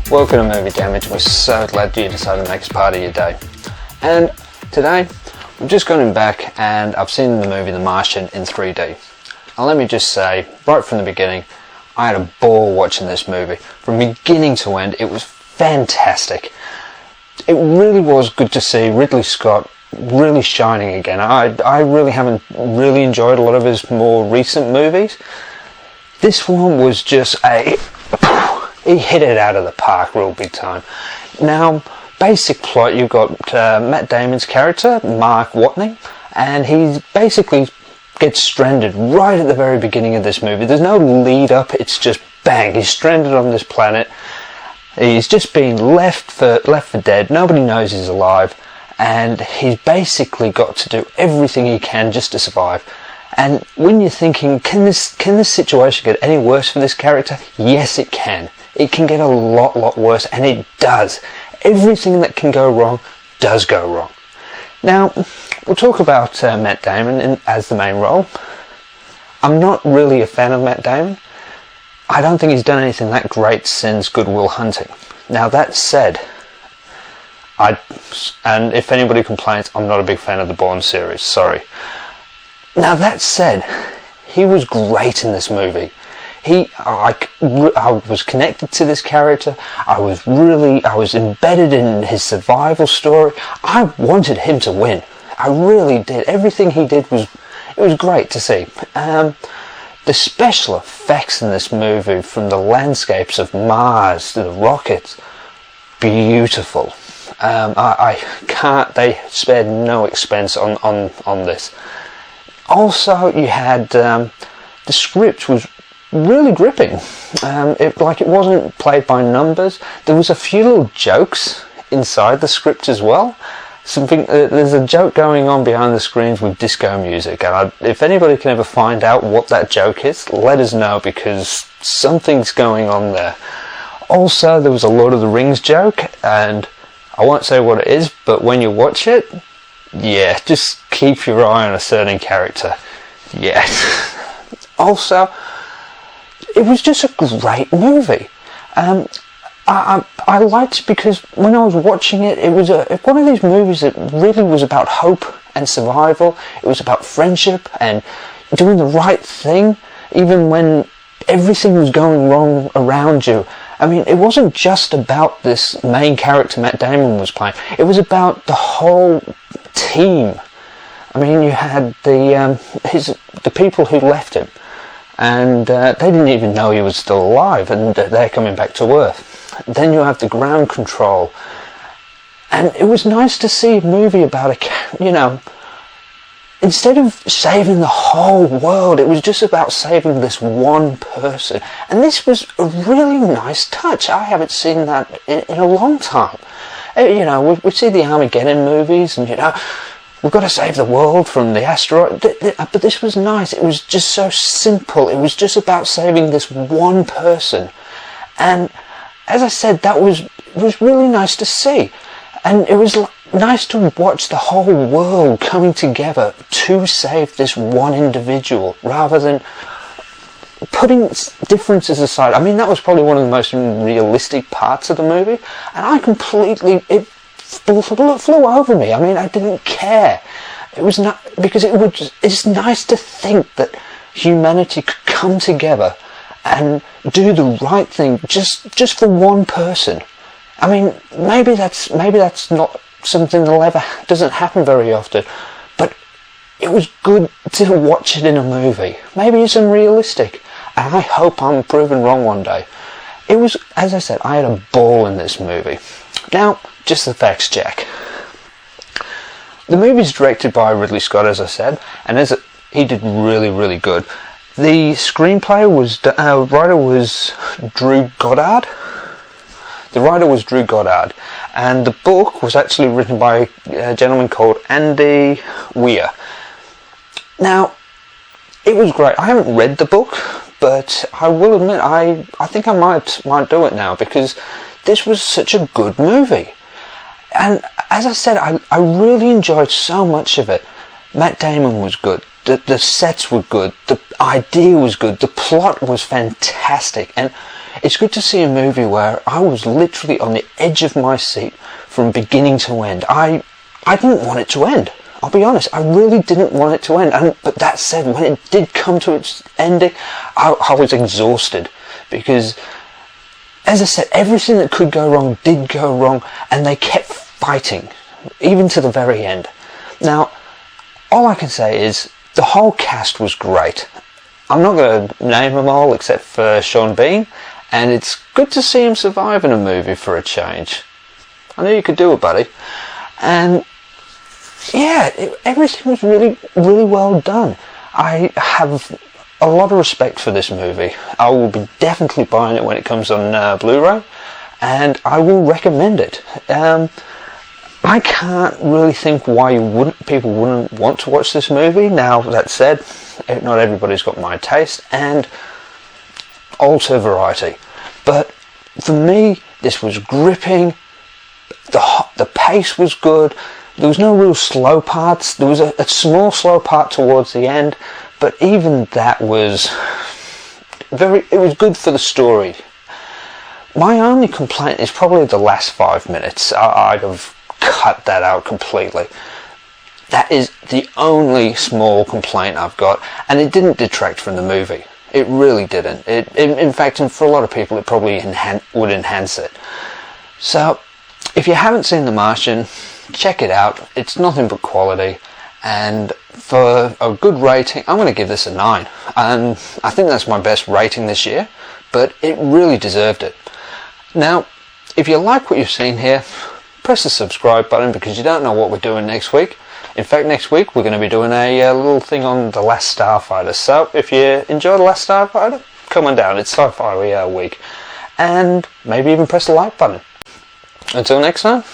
Welcome to Movie Damage. We're so glad you decided to make us part of your day. And today, I've just gone back and I've seen the movie The Martian in 3D. And let me just say, right from the beginning, I had a ball watching this movie. From beginning to end, it was fantastic. It really was good to see Ridley Scott really shining again. I really haven't really enjoyed a lot of his more recent movies. This one was just he hit it out of the park real big time. Now, basic plot, you've got Matt Damon's character, Mark Watney, and he basically gets stranded right at the very beginning of this movie. There's no lead up, it's just bang, he's stranded on this planet. He's just been left for dead, nobody knows he's alive, and he's basically got to do everything he can just to survive. And when you're thinking, can this situation get any worse for this character? Yes, it can. It can get a lot worse, and it does. Everything that can go wrong does go wrong. Now, we'll talk about Matt Damon as the main role. I'm not really a fan of Matt Damon. I don't think he's done anything that great since Good Will Hunting. Now, that said, and if anybody complains, I'm not a big fan of the Bourne series, sorry. Now, that said, he was great in this movie. I was connected to this character. I was embedded in his survival story. I wanted him to win. I really did. Everything he did it was great to see. The special effects in this movie, from the landscapes of Mars to the rockets, beautiful. They spared no expense on this. Also, you had the script was really gripping. It wasn't played by numbers. There was a few little jokes inside the script as well. There's a joke going on behind the screens with disco music, and if anybody can ever find out what that joke is, let us know, because something's going on there. Also, there was a Lord of the Rings joke, and I won't say what it is, but when you watch it, yeah, just keep your eye on a certain character. Yeah. Also, it was just a great movie. I liked it because when I was watching it, it was one of these movies that really was about hope and survival. It was about friendship and doing the right thing, even when everything was going wrong around you. I mean, it wasn't just about this main character Matt Damon was playing. It was about the whole team. I mean, you had the people who left him, and they didn't even know he was still alive, and they're coming back to Earth. Then you have the ground control, and it was nice to see a movie about instead of saving the whole world, it was just about saving this one person. And this was a really nice touch. I haven't seen that in a long time. We see the Armageddon movies, and we've got to save the world from the asteroid. But this was nice. It was just so simple. It was just about saving this one person. And as I said, it was really nice to see. And it was nice to watch the whole world coming together to save this one individual, rather than putting differences aside. I mean, that was probably one of the most realistic parts of the movie, and it flew over me. I mean, I didn't care. It was not, because it's nice to think that humanity could come together and do the right thing just for one person. I mean, maybe that's not something that doesn't happen very often, but it was good to watch it in a movie. Maybe it's unrealistic, and I hope I'm proven wrong one day. It was, as I said, I had a ball in this movie. Now, just the facts check. The movie's directed by Ridley Scott, as I said, and he did really good. The screenplay writer was Drew Goddard. The writer was Drew Goddard, and the book was actually written by a gentleman called Andy Weir. Now, it was great. I haven't read the book, but I will admit I think I might do it now, because this was such a good movie. And as I said, I really enjoyed so much of it. Matt Damon was good. The sets were good. The idea was good. The plot was fantastic. And it's good to see a movie where I was literally on the edge of my seat from beginning to end. I didn't want it to end. I'll be honest, I really didn't want it to end. But that said, when it did come to its ending, I was exhausted. Because, as I said, everything that could go wrong did go wrong, and they kept fighting, even to the very end. Now, all I can say is, the whole cast was great. I'm not going to name them all except for Sean Bean, and it's good to see him survive in a movie for a change. I knew you could do it, buddy. And yeah, everything was really, really well done. I have a lot of respect for this movie. I will be definitely buying it when it comes on Blu-ray, and I will recommend it. I can't really think why people wouldn't want to watch this movie. Now, that said, not everybody's got my taste, and also variety. But for me, this was gripping. The pace was good. There was no real slow parts. There was a small slow part towards the end, but even that was it was good for the story. My only complaint is probably the last 5 minutes. I'd have cut that out completely. That is the only small complaint I've got, and it didn't detract from the movie. It really didn't. In fact, and for a lot of people, it probably would enhance it. So, if you haven't seen The Martian, check it out. It's nothing but quality, and for a good rating, I'm going to give this a 9. And I think that's my best rating this year, but it really deserved it. Now, if you like what you've seen here, press the subscribe button, because you don't know what we're doing next week. In fact, next week we're going to be doing a little thing on The Last Starfighter. So if you enjoy The Last Starfighter, come on down. It's Sci-Fi week. And maybe even press the like button. Until next time,